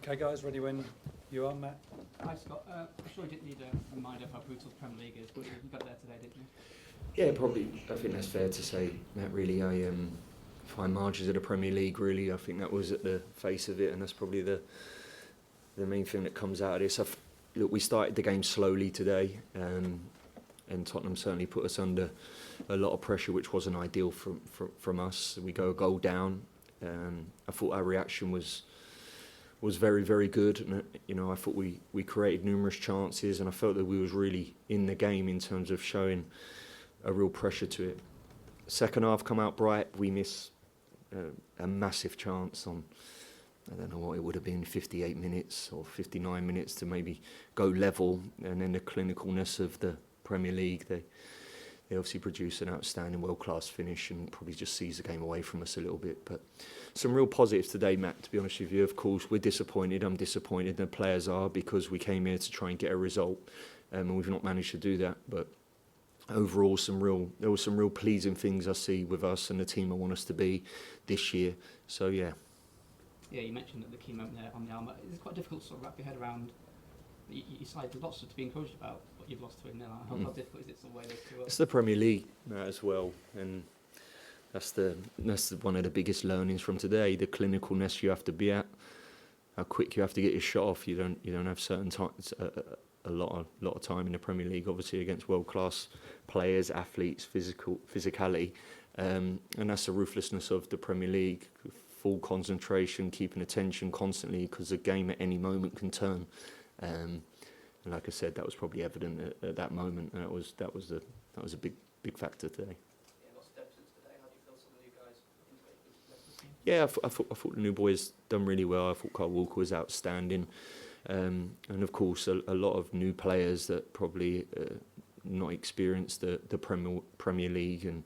Okay, guys, ready when you are, Matt? Hi, Scott. I'm sure you didn't need a reminder of how brutal the Premier League is, but you got there today, didn't you? Yeah, probably. I think that's fair to say, Matt. Really, I fine margins of the Premier League. Really, I think that was at the face of it, and that's probably the main thing that comes out of this. Look, we started the game slowly today, and Tottenham certainly put us under a lot of pressure, which wasn't ideal from us. We go a goal down. I thought our reaction was very, very good, and I thought we created numerous chances, and I felt that we was really in the game in terms of showing a real pressure to it. Second half come out bright. We miss a massive chance on, I don't know what it would have been, 58 minutes or 59 minutes to maybe go level, and then the clinicalness of the Premier League, they obviously produce an outstanding world-class finish and probably just sees the game away from us a little bit. But some real positives today, Matt, to be honest with you. Of course, we're disappointed. I'm disappointed, the players are, because we came here to try and get a result, and we've not managed to do that. But overall, there were some real pleasing things I see with us and the team I want us to be this year. So, yeah. Yeah, you mentioned that the key moment there on the Alma. It's quite difficult to sort of wrap your head around. You side, there's lots to be encouraged about, but you've lost 3-0. How difficult is it to weigh those two up? It's the Premier League, Matt, as well, and that's one of the biggest learnings from today. The clinicalness you have to be at, how quick you have to get your shot off. You don't have certain times, a lot of time in the Premier League, obviously against world-class players, athletes, physicality, and that's the ruthlessness of the Premier League. Full concentration, keeping attention constantly, because the game at any moment can turn. And like I said, that was probably evident at that moment, and that was a big factor today. Yeah, lots of deficits today. How do you feel some of the new guys integrated with the rest of the team? Yeah, I thought the new boys done really well. I thought Kyle Walker was outstanding, and of course a lot of new players that probably not experienced the Premier League and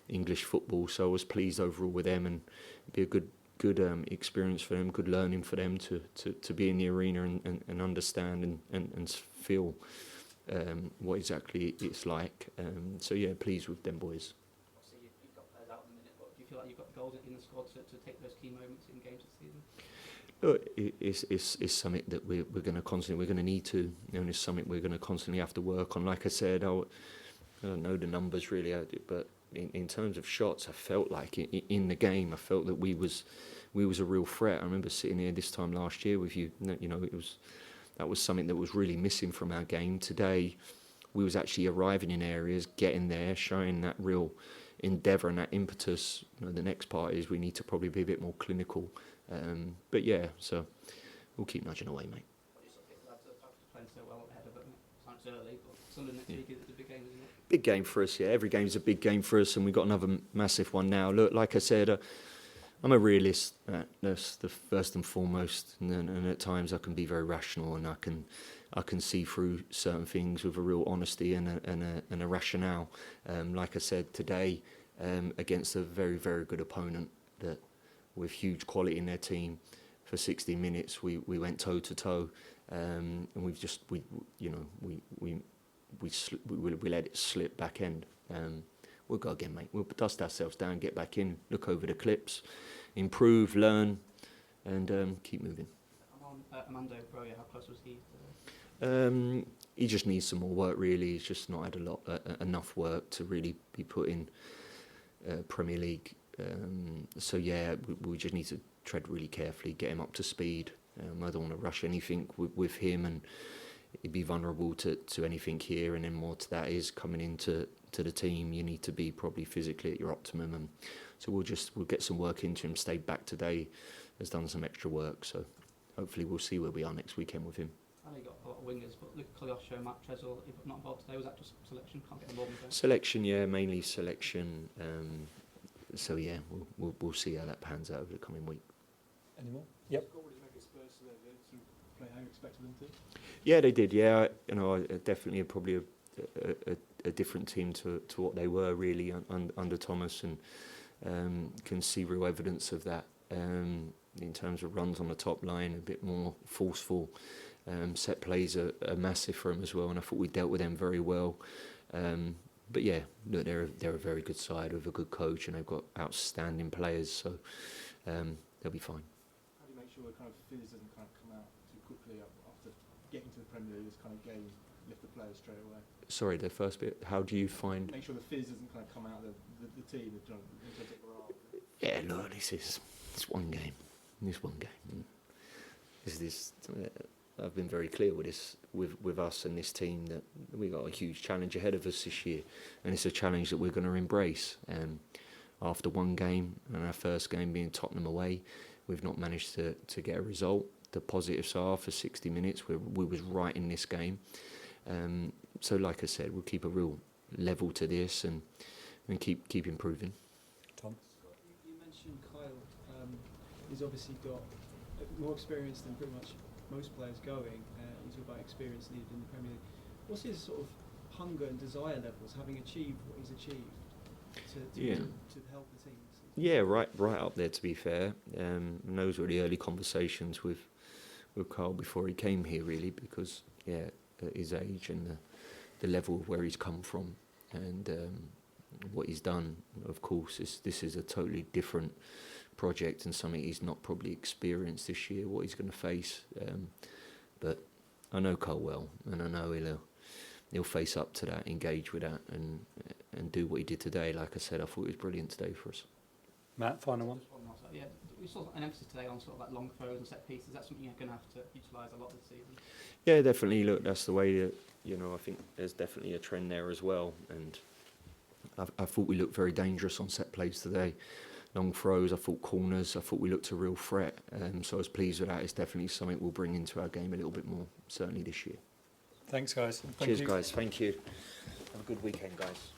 English football. So I was pleased overall with them, and it'd be a good experience for them, good learning for them to be in the arena and understand and feel what exactly it's like. So yeah, pleased with them boys. Obviously, you've got players out in a minute, but do you feel like you've got the goals in the squad to take those key moments in games this season? Look, it's something that we're going to need to. It's something we're going to constantly have to work on. Like I said, I don't know the numbers really, but in terms of shots, I felt like in the game, I felt that we was a real threat. I remember sitting here this time last year with you. That was something that was really missing from our game. Today, we was actually arriving in areas, getting there, showing that real endeavour and that impetus. The next part is we need to probably be a bit more clinical. But yeah, so we'll keep nudging away, mate. What do you sort of think the lads are playing so well ahead of it? It's early, but Sunday next week is a big game, isn't it? Big game for us, yeah. Every game's a big game for us, and we've got another massive one now. Look, like I said, I'm a realist. That's the first and foremost, and at times I can be very rational, and I can see through certain things with a real honesty and a rationale. Like I said today, against a very, very good opponent that with huge quality in their team, for 60 minutes we went toe to toe, and we let it slip back end. We'll go again, mate. We'll dust ourselves down, get back in, look over the clips, improve, learn, and keep moving. Armando Broja, how close was he today? He just needs some more work, really. He's just not had enough work to really be put in Premier League. So yeah, we just need to tread really carefully, get him up to speed. I don't want to rush anything with him, and he'd be vulnerable to anything here. And then more to that is coming into the team, you need to be probably physically at your optimum. And so we'll get some work into him. Stayed back today, has done some extra work. So hopefully we'll see where we are next weekend with him. I know you got a lot of wingers, but Luke Kolyosho, Matt Trezor, not involved today. Was that just selection? Can't get involved in that. Selection, yeah, mainly selection. So yeah, we'll see how that pans out over the coming week. Any more? Yep. Play how you expected them to? Yeah, they did. Yeah, definitely probably a different team to what they were really under Thomas, and can see real evidence of that in terms of runs on the top line, a bit more forceful. Set plays are massive for them as well, and I thought we dealt with them very well. But yeah, look, they're a very good side with a good coach, and they've got outstanding players, so they'll be fine. How do you make sure sure the kind of fizz doesn't kind of come out too quickly after getting to the Premier League, this kind of game, lift the players straight away. Sorry, the first bit. How do you find? Make sure the fizz doesn't kind of come out of the team in terms of morale. Yeah, look, it's one game. This one game. I've been very clear with this, with us and this team, that we got a huge challenge ahead of us this year, and it's a challenge that we're going to embrace. After one game, and our first game being Tottenham away, we've not managed to get a result. The positives are, for 60 minutes, we was right in this game. So, like I said, we'll keep a real level to this and keep improving. Tom? Scott, you mentioned Kyle. He's obviously got more experience than pretty much most players going. You talk about experience needed in the Premier League. What's his sort of hunger and desire levels, having achieved what he's achieved, to help the team? Yeah, right up there, to be fair. And those were the early conversations with Carl before he came here, really, because, at his age and the level of where he's come from and what he's done, of course, this is a totally different project and something he's not probably experienced this year, what he's going to face. But I know Carl well, and I know he'll face up to that, engage with that, and do what he did today. Like I said, I thought it was brilliant today for us. Matt, final one? Just one more. Yeah, we saw an emphasis today on sort of like long throws and set pieces. Is that something you're going to have to utilise a lot this season? Yeah, definitely. Look, that's the way that, I think there's definitely a trend there as well. And I thought we looked very dangerous on set plays today. Long throws, I thought corners, I thought we looked a real threat. So I was pleased with that. It's definitely something we'll bring into our game a little bit more, certainly this year. Thanks, guys. Thank Cheers, you. guys. Thank you. Have a good weekend, guys.